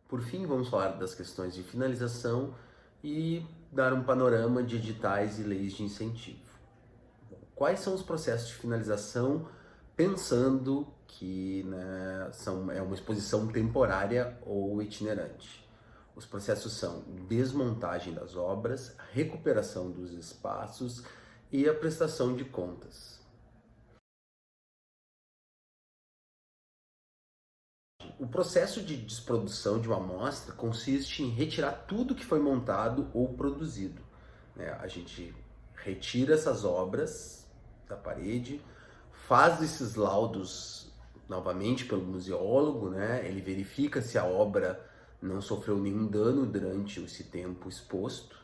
Por fim, vamos falar das questões de finalização e dar um panorama de editais e leis de incentivo. Quais são os processos de finalização, pensando que, né, é uma exposição temporária ou itinerante? Os processos são desmontagem das obras, recuperação dos espaços e a prestação de contas. O processo de desprodução de uma amostra consiste em retirar tudo que foi montado ou produzido, né? A gente retira essas obras da parede, faz esses laudos novamente pelo museólogo, né? Ele verifica se a obra não sofreu nenhum dano durante esse tempo exposto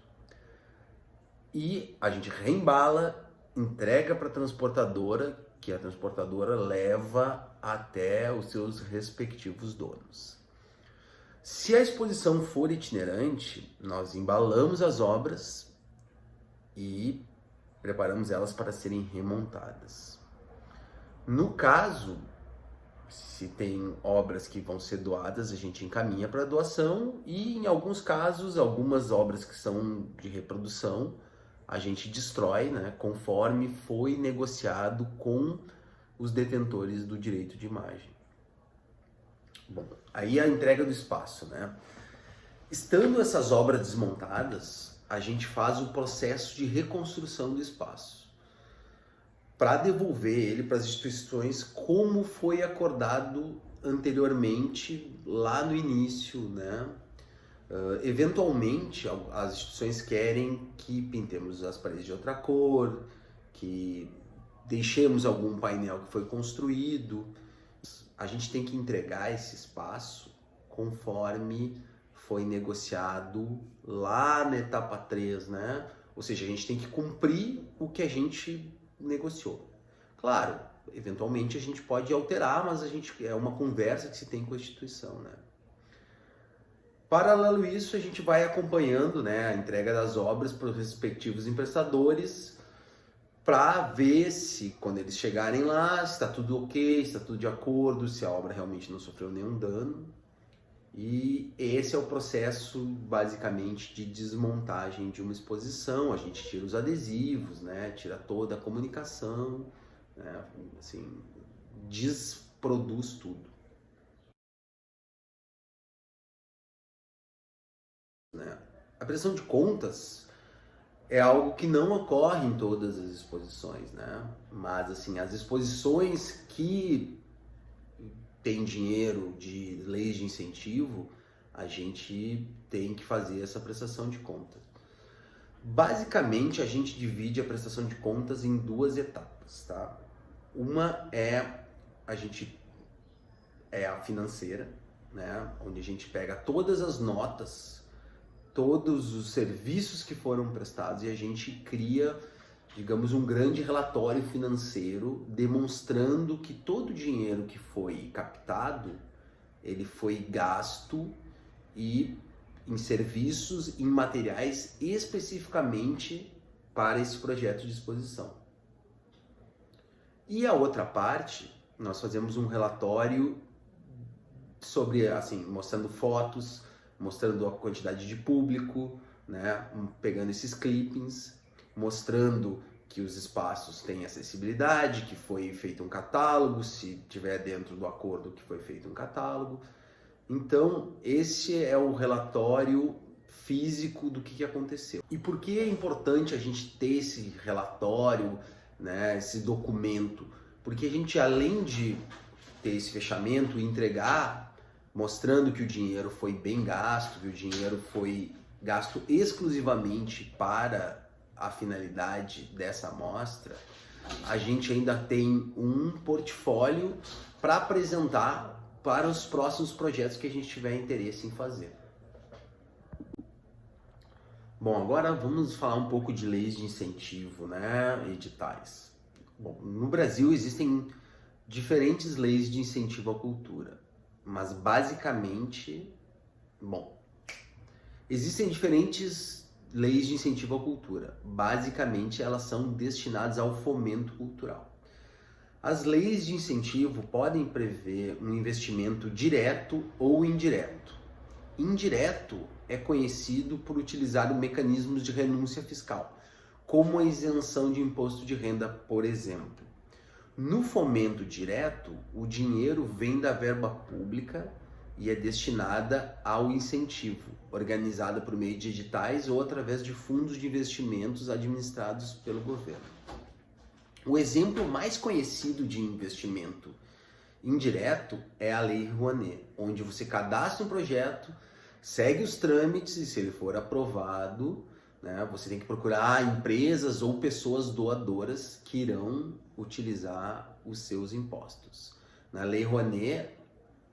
e a gente reembala, entrega para a transportadora, que a transportadora leva até os seus respectivos donos. Se a exposição for itinerante, nós embalamos as obras e preparamos elas para serem remontadas. No caso, se tem obras que vão ser doadas, a gente encaminha para doação e, em alguns casos, algumas obras que são de reprodução, a gente destrói, né, conforme foi negociado com os detentores do direito de imagem. Bom, aí a entrega do espaço, né? Estando essas obras desmontadas, a gente faz o processo de reconstrução do espaço para devolver ele para as instituições como foi acordado anteriormente lá no início, né? Eventualmente, as instituições querem que pintemos as paredes de outra cor, que deixemos algum painel que foi construído. A gente tem que entregar esse espaço conforme foi negociado lá na etapa 3, né? Ou seja, a gente tem que cumprir o que a gente negociou. Claro, eventualmente a gente pode alterar, mas é uma conversa que se tem com a instituição, né? Paralelo a isso, a gente vai acompanhando, né, a entrega das obras para os respectivos emprestadores para ver se, quando eles chegarem lá, se está tudo ok, se está tudo de acordo, se a obra realmente não sofreu nenhum dano. E esse é o processo, basicamente, de desmontagem de uma exposição. A gente tira os adesivos, né, tira toda a comunicação, né, assim, desproduz tudo, né? A prestação de contas é algo que não ocorre em todas as exposições, né? Mas, assim, as exposições que têm dinheiro de leis de incentivo, a gente tem que fazer essa prestação de contas. Basicamente, a gente divide a prestação de contas em duas etapas, tá? Uma é a financeira, né? Onde a gente pega todas as notas, todos os serviços que foram prestados e a gente cria, digamos, um grande relatório financeiro demonstrando que todo o dinheiro que foi captado, ele foi gasto e em serviços, em materiais especificamente para esse projeto de exposição. E a outra parte, nós fazemos um relatório sobre, assim, mostrando fotos, mostrando a quantidade de público, né, pegando esses clippings, mostrando que os espaços têm acessibilidade, que foi feito um catálogo, se tiver dentro do acordo que foi feito um catálogo. Então, esse é o relatório físico do que aconteceu. E por que é importante a gente ter esse relatório, né, esse documento? Porque a gente, além de ter esse fechamento e entregar, mostrando que o dinheiro foi bem gasto, que o dinheiro foi gasto exclusivamente para a finalidade dessa amostra, a gente ainda tem um portfólio para apresentar para os próximos projetos que a gente tiver interesse em fazer. Bom, agora vamos falar um pouco de leis de incentivo, né, editais. Bom, no Brasil existem diferentes leis de incentivo à cultura, mas basicamente, bom, existem diferentes leis de incentivo à cultura. Basicamente, elas são destinadas ao fomento cultural. As leis de incentivo podem prever um investimento direto ou indireto. indireto é conhecido por utilizar mecanismos de renúncia fiscal, como a isenção de imposto de renda, por exemplo. No fomento direto, o dinheiro vem da verba pública e é destinada ao incentivo, organizada por meio de editais ou através de fundos de investimentos administrados pelo governo. O exemplo mais conhecido de investimento indireto é a Lei Rouanet, onde você cadastra um projeto, segue os trâmites e, se ele for aprovado, você tem que procurar empresas ou pessoas doadoras que irão utilizar os seus impostos. Na Lei Rouanet,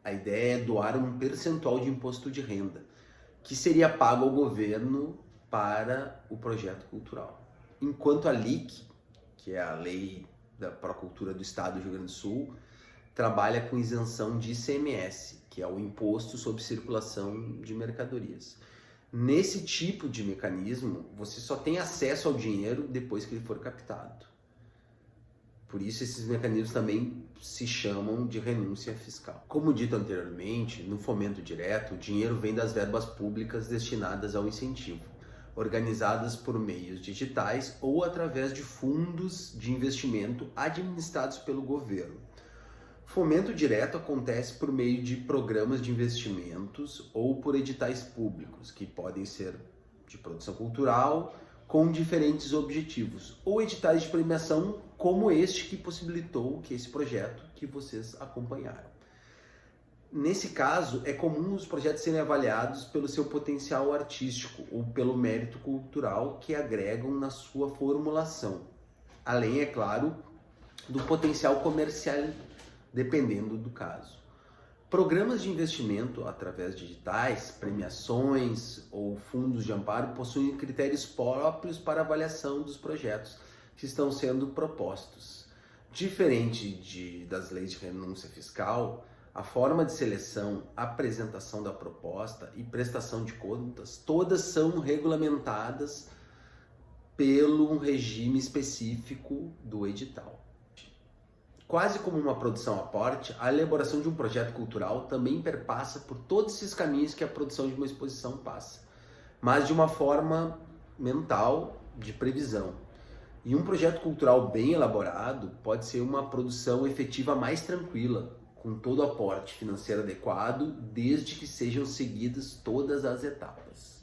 a ideia é doar um percentual de imposto de renda, que seria pago ao governo para o projeto cultural. Enquanto a LIC, que é a Lei da Procultura do Estado do Rio Grande do Sul, trabalha com isenção de ICMS, que é o Imposto sobre Circulação de Mercadorias. Nesse tipo de mecanismo, você só tem acesso ao dinheiro depois que ele for captado. Por isso, esses mecanismos também se chamam de renúncia fiscal. Como dito anteriormente, no fomento direto, o dinheiro vem das verbas públicas destinadas ao incentivo, organizadas por meios digitais ou através de fundos de investimento administrados pelo governo. Fomento direto acontece por meio de programas de investimentos ou por editais públicos, que podem ser de produção cultural, com diferentes objetivos, ou editais de premiação como este que possibilitou esse projeto que vocês acompanharam. Nesse caso, é comum os projetos serem avaliados pelo seu potencial artístico ou pelo mérito cultural que agregam na sua formulação, além, é claro, do potencial comercial, dependendo do caso. Programas de investimento através de editais, premiações ou fundos de amparo possuem critérios próprios para avaliação dos projetos que estão sendo propostos. Diferente das leis de renúncia fiscal, a forma de seleção, apresentação da proposta e prestação de contas, todas são regulamentadas pelo regime específico do edital. Quase como uma produção à parte, a elaboração de um projeto cultural também perpassa por todos esses caminhos que a produção de uma exposição passa, mas de uma forma mental, de previsão. E um projeto cultural bem elaborado pode ser uma produção efetiva mais tranquila, com todo o aporte financeiro adequado, desde que sejam seguidas todas as etapas.